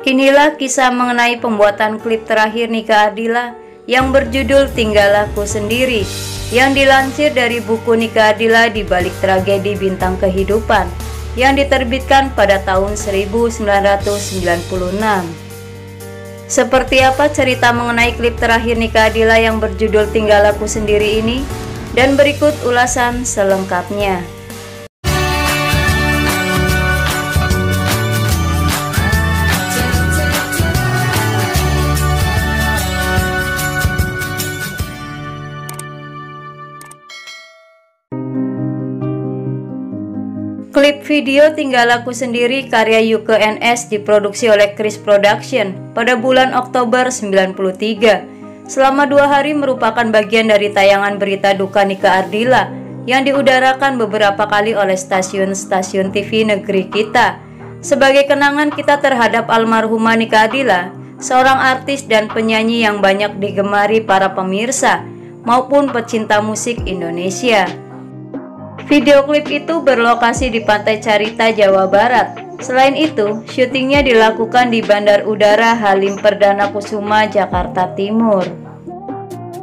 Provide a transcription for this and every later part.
Inilah kisah mengenai pembuatan klip terakhir Nika Ardila yang berjudul Tinggal Aku Sendiri, yang dilansir dari buku Nika Ardila di Balik Tragedi Bintang Kehidupan yang diterbitkan pada tahun 1996. Seperti apa cerita mengenai klip terakhir Nika Ardila yang berjudul Tinggal Aku Sendiri ini? Dan berikut ulasan selengkapnya. Klip video Tinggal Aku Sendiri karya Yuke NS diproduksi oleh Kris Production pada bulan Oktober 93. Selama 2 hari merupakan bagian dari tayangan berita duka Nika Ardila yang diudarakan beberapa kali oleh stasiun-stasiun TV negeri kita. Sebagai kenangan kita terhadap almarhumah Nika Ardila, seorang artis dan penyanyi yang banyak digemari para pemirsa maupun pecinta musik Indonesia. Video klip itu berlokasi di Pantai Carita, Jawa Barat. Selain itu, syutingnya dilakukan di Bandar Udara Halim Perdana Kusuma, Jakarta Timur.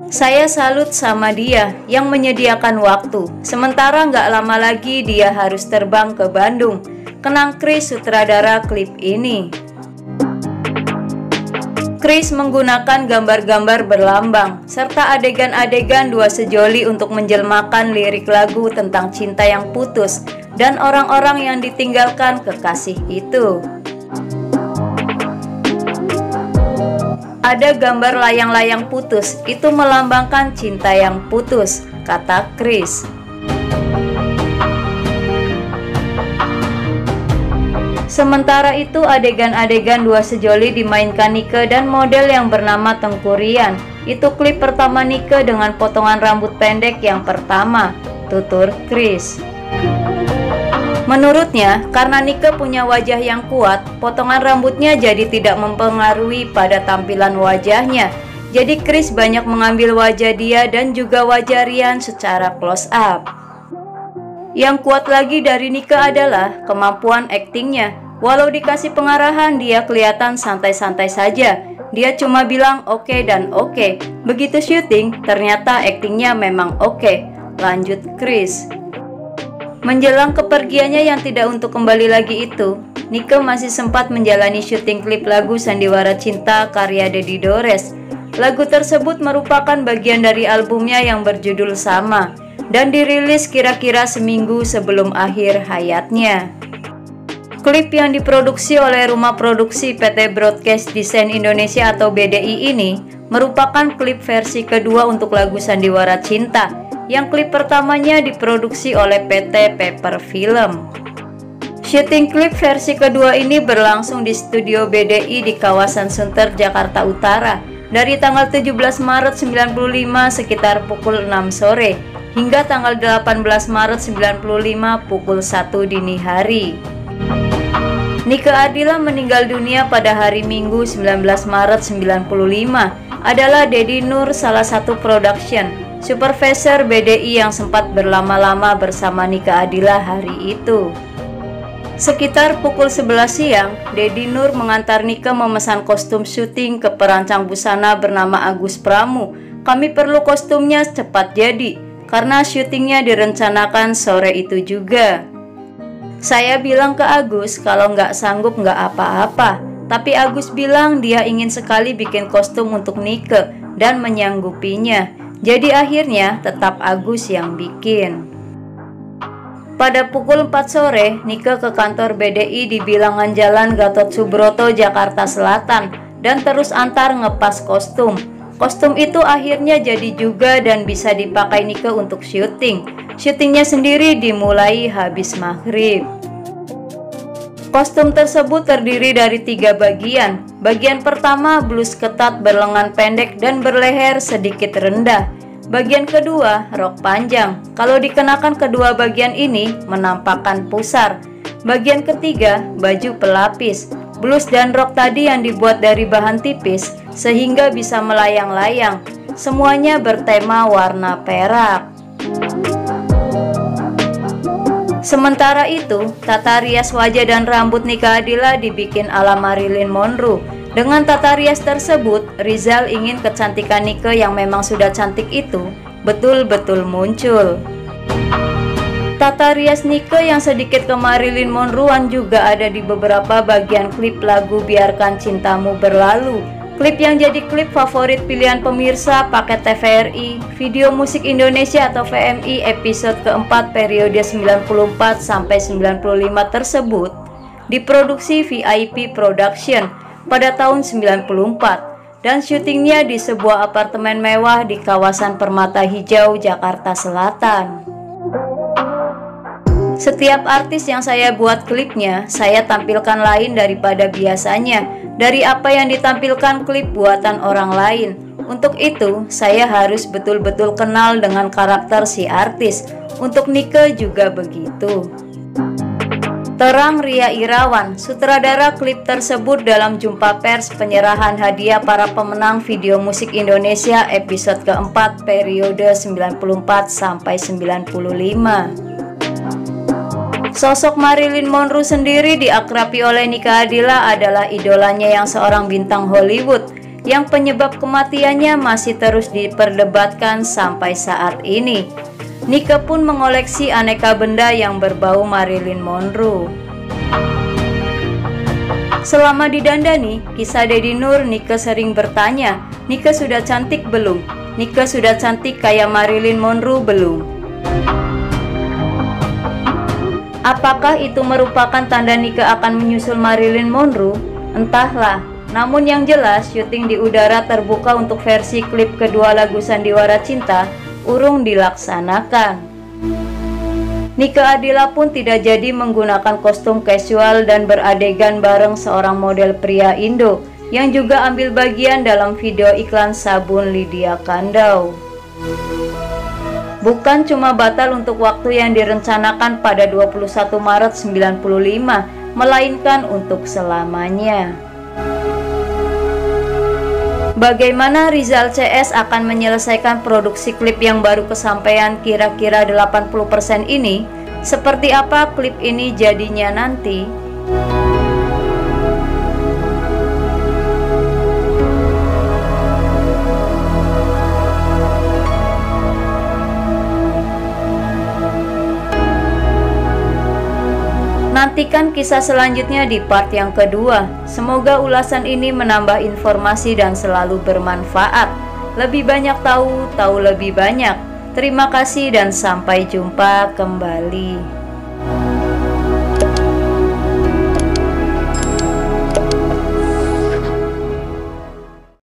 Saya salut sama dia yang menyediakan waktu. Sementara nggak lama lagi dia harus terbang ke Bandung. Kenang Kris, sutradara klip ini. Kris menggunakan gambar-gambar berlambang serta adegan-adegan dua sejoli untuk menjelmakan lirik lagu tentang cinta yang putus dan orang-orang yang ditinggalkan kekasih itu. Ada gambar layang-layang putus, itu melambangkan cinta yang putus, kata Kris. Sementara itu adegan-adegan dua sejoli dimainkan Nike dan model yang bernama Tengku Rian. Itu klip pertama Nike dengan potongan rambut pendek yang pertama, tutur Kris. Menurutnya, karena Nike punya wajah yang kuat, potongan rambutnya jadi tidak mempengaruhi pada tampilan wajahnya. Jadi Kris banyak mengambil wajah dia dan juga wajah Rian secara close up. Yang kuat lagi dari Nika adalah kemampuan aktingnya. Walau dikasih pengarahan, dia kelihatan santai-santai saja. Dia cuma bilang oke dan oke. Begitu syuting, ternyata aktingnya memang oke. Lanjut Kris. Menjelang kepergiannya yang tidak untuk kembali lagi itu, Nika masih sempat menjalani syuting klip lagu Sandiwara Cinta karya Dedi Dores. Lagu tersebut merupakan bagian dari albumnya yang berjudul sama dan dirilis kira-kira seminggu sebelum akhir hayatnya. Klip yang diproduksi oleh Rumah Produksi PT Broadcast Design Indonesia atau BDI ini merupakan klip versi kedua untuk lagu Sandiwara Cinta, yang klip pertamanya diproduksi oleh PT Paper Film. Syuting klip versi kedua ini berlangsung di studio BDI di kawasan Sunter, Jakarta Utara dari tanggal 17 Maret 95 sekitar pukul 6 sore hingga tanggal 18 Maret 95 pukul 1 dini hari. Nika Ardila meninggal dunia pada hari Minggu 19 Maret 95 adalah Dedi Nur, salah satu production supervisor BDI yang sempat berlama-lama bersama Nika Ardila hari itu. Sekitar pukul 11 siang, Dedi Nur mengantar Nika memesan kostum syuting ke perancang busana bernama Agus Pramu. Kami perlu kostumnya cepat jadi, karena syutingnya direncanakan sore itu juga. Saya bilang ke Agus kalau nggak sanggup nggak apa-apa, tapi Agus bilang dia ingin sekali bikin kostum untuk Nike dan menyanggupinya. Jadi akhirnya tetap Agus yang bikin. Pada pukul 4 sore, Nike ke kantor BDI di bilangan Jalan Gatot Subroto, Jakarta Selatan dan terus antar ngepas kostum. Kostum itu akhirnya jadi juga dan bisa dipakai Nike untuk syuting. Syutingnya sendiri dimulai habis maghrib. Kostum tersebut terdiri dari 3 bagian. Bagian pertama blus ketat berlengan pendek dan berleher sedikit rendah. Bagian kedua rok panjang. Kalau dikenakan kedua bagian ini menampakkan pusar. Bagian ketiga baju pelapis. Blus dan rok tadi yang dibuat dari bahan tipis sehingga bisa melayang-layang. Semuanya bertema warna perak. Sementara itu, tata rias wajah dan rambut Nika Ardila dibikin ala Marilyn Monroe. Dengan tata rias tersebut, Rizal ingin kecantikan Nike yang memang sudah cantik itu betul-betul muncul. Tata rias Nike yang sedikit ke Marilyn Monroe-an juga ada di beberapa bagian klip lagu Biarkan Cintamu Berlalu. Klip yang jadi klip favorit pilihan pemirsa paket TVRI, Video Musik Indonesia atau VMI episode keempat periode 94 sampai 95 tersebut diproduksi VIP Production pada tahun 94 dan syutingnya di sebuah apartemen mewah di kawasan Permata Hijau, Jakarta Selatan. Setiap artis yang saya buat klipnya, saya tampilkan lain daripada biasanya dari apa yang ditampilkan klip buatan orang lain. Untuk itu, saya harus betul-betul kenal dengan karakter si artis. Untuk Nike juga begitu. Terang Ria Irawan, sutradara klip tersebut dalam jumpa pers penyerahan hadiah para pemenang Video Musik Indonesia episode keempat periode 94 sampai 95. Sosok Marilyn Monroe sendiri diakrabi oleh Nika Ardila adalah idolanya yang seorang bintang Hollywood yang penyebab kematiannya masih terus diperdebatkan sampai saat ini. Nika pun mengoleksi aneka benda yang berbau Marilyn Monroe. Selama didandani, kisah Dedi Nur, Nika sering bertanya, "Nika sudah cantik belum? Nika sudah cantik kayak Marilyn Monroe belum?" Apakah itu merupakan tanda Nika akan menyusul Marilyn Monroe? Entahlah. Namun yang jelas, syuting di udara terbuka untuk versi klip kedua lagu Sandiwara Cinta urung dilaksanakan. Nika Ardila pun tidak jadi menggunakan kostum casual dan beradegan bareng seorang model pria Indo yang juga ambil bagian dalam video iklan sabun Lydia Kandau. Bukan cuma batal untuk waktu yang direncanakan pada 21 Maret 95, melainkan untuk selamanya. Bagaimana Rizal CS akan menyelesaikan produksi klip yang baru kesampaian kira-kira 80% ini? Seperti apa klip ini jadinya nanti? Nantikan kisah selanjutnya di part yang kedua. Semoga ulasan ini menambah informasi dan selalu bermanfaat. Lebih banyak tahu lebih banyak. Terima kasih dan sampai jumpa kembali.